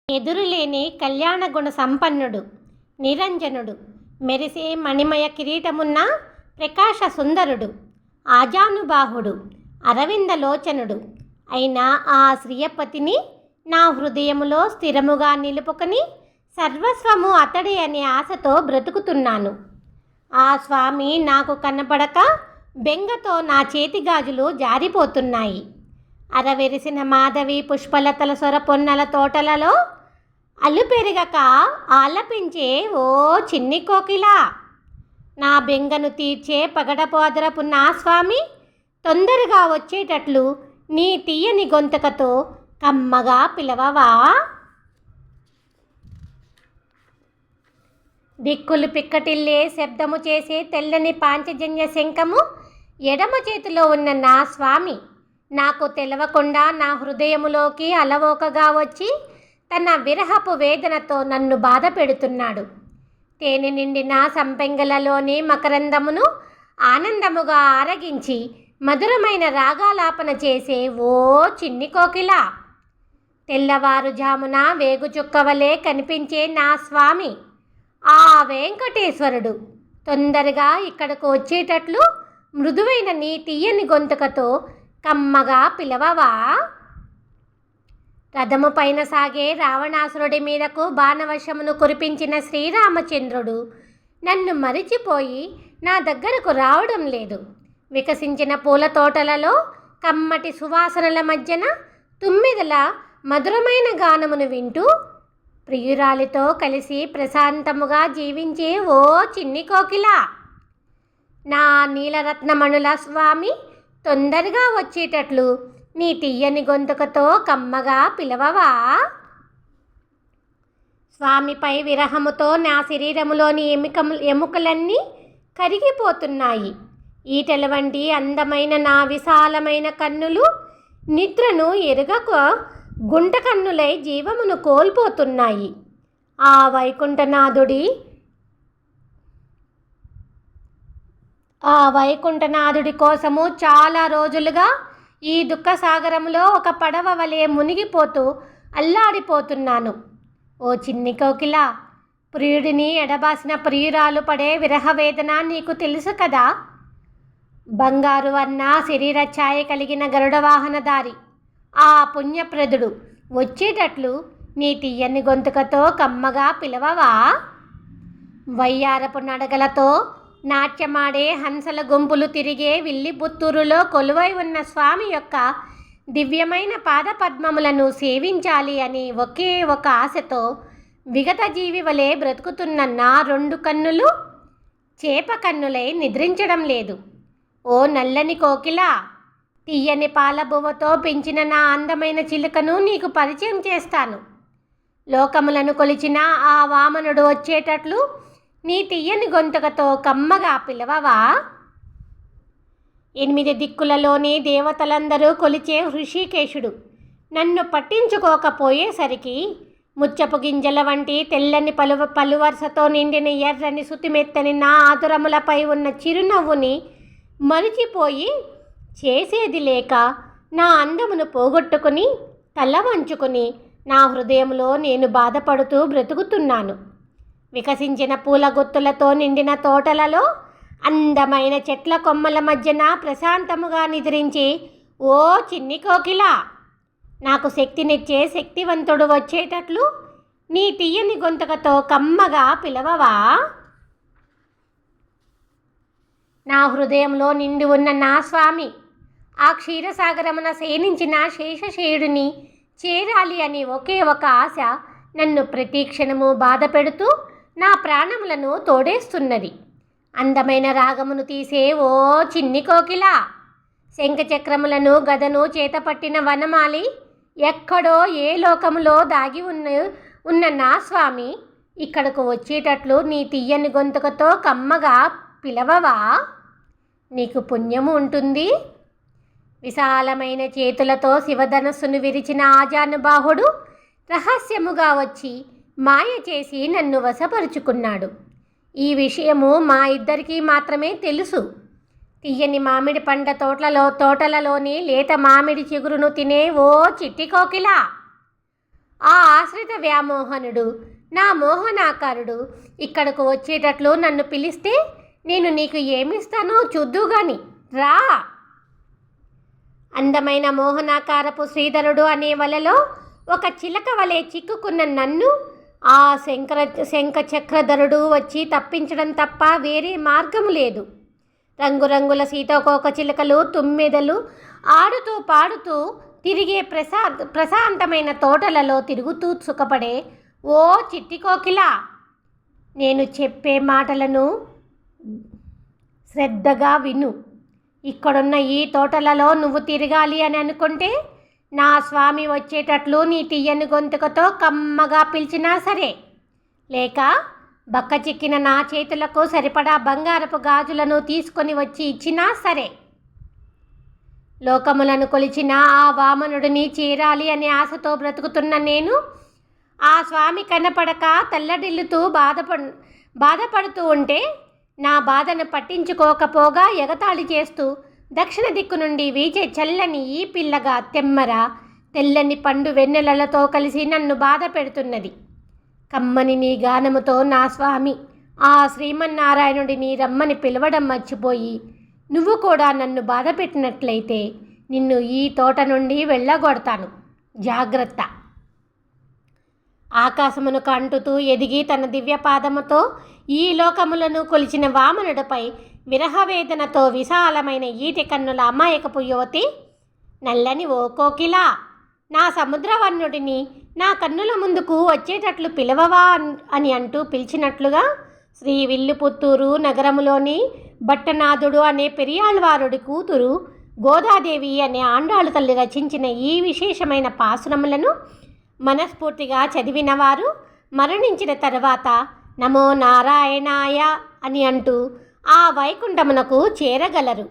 ఎదురులేని కళ్యాణగుణ సంపన్నుడు, నిరంజనుడు, మెరిసే మణిమయ కిరీటమున్న ప్రకాశ సుందరుడు, ఆజానుబాహుడు, అరవిందలోచనుడు అయిన ఆ శ్రీయపతిని నా హృదయములో స్థిరముగా నిలుపుకొని సర్వస్వము అతడే అనే ఆశతో బ్రతుకుతున్నాను. ఆ స్వామి నాకు కనపడక బెంగతో నా చేతిగాజులు జారిపోతున్నాయి. అరవెరిసిన మాధవి పుష్పలతల సొరపొన్నల తోటలలో అలుపెరగక ఆలపించే ఓ చిన్ని కోకిలా, నా బెంగను తీర్చే పగడపోదరపు నా స్వామి, తొందరగా వచ్చేటట్లు నీ తీయని గొంతుకతో కమ్మగా పిలవవా? దిక్కులు పిక్కటిల్లే శబ్దము చేసే తెల్లని పాంచజన్య శంఖము ఎడమ చేతిలో ఉన్న నా స్వామి నాకు తెలవకుండా నా హృదయములోకి అలవోకగా వచ్చి తన విరహపు వేదనతో నన్ను బాధ పెడుతున్నాడు. తేనె నిండిన సంపెంగలలోని మకరందమును ఆనందముగా ఆరగించి మధురమైన రాగాలాపన చేసే ఓ చిన్ని కోకిలా, తెల్లవారుజామున వేగుచుక్కవలే కనిపించే నా స్వామి, ఆ వెంకటేశ్వరుడు తొందరగా ఇక్కడకు వచ్చేటట్లు మృదువైన నీ తీయని గొంతుకతో కమ్మగా పిలవవా? రథము పైన సాగే రావణాసురుడి మీదకు బాణవర్షమును కురిపించిన శ్రీరామచంద్రుడు నన్ను మరిచిపోయి నా దగ్గరకు రావడం లేదు. వికసించిన పూల తోటలలో కమ్మటి సువాసనల మధ్యన తుమ్మిదల మధురమైన గానమును వింటూ ప్రియురాలితో కలిసి ప్రశాంతముగా జీవించే ఓ చిన్ని కోకిలా, నా నీలరత్నమణుల స్వామి తొందరగా వచ్చేటట్లు నీ తీయని గొంతుకతో కమ్మగా పిలవవా? స్వామిపై విరహముతో నా శరీరములోని ఎముకలన్నీ కరిగిపోతున్నాయి. ఈటెల వంటి అందమైన నా విశాలమైన కన్నులు నిద్రను ఎరుగక గుంట కన్నులై జీవమును కోల్పోతున్నాయి. ఆ వైకుంఠనాథుడి కోసము చాలా రోజులుగా ఈ దుఃఖసాగరంలో ఒక పడవ వలె మునిగిపోతూ అల్లాడిపోతున్నాను. ఓ చిన్ని కోకిల, ప్రియుడిని ఎడబాసిన ప్రియురాలు పడే విరహవేదన నీకు తెలుసు కదా. బంగారు వర్ణ శరీర ఛాయ కలిగిన గరుడవాహనదారి ఆ పుణ్యప్రదుడు వచ్చేటట్లు నీ తీయని గొంతుకతో కమ్మగా పిలవవా? వయ్యారపు నడగలతో నాట్యమాడే హంసల గుంపులు తిరిగే విల్లిపుత్తూరులో కొలువై ఉన్న స్వామి యొక్క దివ్యమైన పాదపద్మములను సేవించాలి అని ఒకే ఒక ఆశతో విగత జీవి వలె బ్రతుకుతున్న నా రెండు కన్నులు చేప కన్నులై నిద్రించడం లేదు. ఓ నల్లని కోకిల, తీయని పాలబువ్వతో పెంచిన నా అందమైన చిలుకను నీకు పరిచయం చేస్తాను. లోకములను కొలిచిన ఆ వామనుడు వచ్చేటట్లు నీ తీయని గొంతుకతో కమ్మగా పిలవవా? 8 దిక్కులలోని దేవతలందరూ కొలిచే హృషికేశుడు నన్ను పట్టించుకోకపోయేసరికి ముచ్చపు గింజల వంటి తెల్లని పలువరుసతో నిండిన ఎర్రని సుతిమెత్తని నా ఆతురములపై ఉన్న చిరునవ్వుని మరిచిపోయి చేసేది లేక నా అందమును పోగొట్టుకుని తల వంచుకుని నా హృదయంలో నేను బాధపడుతూ బ్రతుకుతున్నాను. వికసించిన పూల గుత్తులతో నిండిన తోటలలో అందమైన చెట్ల కొమ్మల మధ్యన ప్రశాంతముగా నిద్రించే ఓ చిన్ని కోకిల, నాకు శక్తినిచ్చే శక్తివంతుడు వచ్చేటట్లు నీ తీయని గొంతుకతో కమ్మగా పిలవవా? నా హృదయంలో నిండి ఉన్న నా స్వామి ఆ క్షీరసాగరమున శయనించిన శేషశేయుడిని చేరాలి అని ఒకే ఒక ఆశ నన్ను ప్రతిక్షణము బాధ పెడుతూ నా ప్రాణములను తోడేస్తున్నది. అందమైన రాగమును తీసే ఓ చిన్ని కోకిల, శంఖచక్రములను గదను చేతపట్టిన వనమాలి ఎక్కడో ఏ లోకములో దాగి ఉన్న నా స్వామి ఇక్కడకు వచ్చేటట్లు నీ తీయని గొంతుకతో కమ్మగా పిలవవా? నీకు పుణ్యము ఉంటుంది. విశాలమైన చేతులతో శివధనస్సును విరిచిన ఆజానుబాహుడు రహస్యముగా వచ్చి మాయ చేసి నన్ను వశపరుచుకున్నాడు. ఈ విషయము మా ఇద్దరికీ మాత్రమే తెలుసు. తీయని మామిడి పండ్ల తోటలలోని లేత మామిడి చిగురును తినే ఓ చిట్టి కోకిల, ఆ ఆశ ఆశ్రిత వ్యామోహనుడు, నా మోహనాకారుడు ఇక్కడకు వచ్చేటట్లు నన్ను పిలిస్తే నేను నీకు ఏమిస్తానో చూద్దుగాని రా. అందమైన మోహనాకారపు శ్రీధరుడు అనే వలలో ఒక చిలక వలె చిక్కుకున్న నన్ను ఆ శంఖ చక్రధరుడు వచ్చి తప్పించడం తప్ప వేరే మార్గము లేదు. రంగురంగుల సీతాకోక చిలుకలు, తుమ్మెదలు ఆడుతూ పాడుతూ తిరిగే ప్రశాంతమైన తోటలలో తిరుగుతూ సుఖపడే ఓ చిట్టి కోకిల, నేను చెప్పే మాటలను శ్రద్ధగా విను. ఇక్కడున్న ఈ తోటలలో నువ్వు తిరగాలి అని అనుకుంటే నా స్వామి వచ్చేటట్లు నీ తీయని గొంతుకతో కమ్మగా పిలిచినా సరే, లేక బక్క చిక్కిన నా చేతులకు సరిపడా బంగారపు గాజులను తీసుకొని వచ్చి ఇచ్చినా సరే, లోకములను కొలిచిన ఆ వామనుడిని చేరాలి అనే ఆశతో బ్రతుకుతున్న నేను ఆ స్వామి కనపడక తల్లడిల్లుతూ బాధపడుతూ ఉంటే నా బాధను పట్టించుకోకపోగా ఎగతాళి చేస్తూ దక్షిణ దిక్కు నుండి వీచే చల్లని ఈ పిల్లగా తెల్లని పండు వెన్నెలలతో కలిసి నన్ను బాధ పెడుతున్నది. కమ్మని నీ గానముతో నా స్వామి ఆ శ్రీమన్నారాయణుడిని రమ్మని పిలవడం మర్చిపోయి నువ్వు కూడా నన్ను బాధ పెట్టినట్లయితే నిన్ను ఈ తోట నుండి వెళ్ళగొడతాను, జాగ్రత్త. ఆకాశమునకు అంటుతూ ఎదిగి తన దివ్యపాదముతో ఈ లోకములను కొలిచిన వామనుడిపై విరహవేదనతో విశాలమైన ఈటి కన్నుల అమాయకపు యువతి, నల్లని ఓ కోకిల, నా సముద్రవర్ణుడిని నా కన్నుల ముందుకు వచ్చేటట్లు పిలవవా అని అంటూ పిలిచినట్లుగా శ్రీ విల్లుపుత్తూరు నగరములోని భట్టనాథుడు అనే పెరియాళ్వారుడి కూతురు గోదాదేవి అనే ఆండాళు తల్లి రచించిన ఈ విశేషమైన పాసురములను మనస్ఫూర్తిగా చదివినవారు మరణించిన తర్వాత నమో నారాయణాయ అని అంటూ ఆ వైకుంఠమునకు చేరగలరు.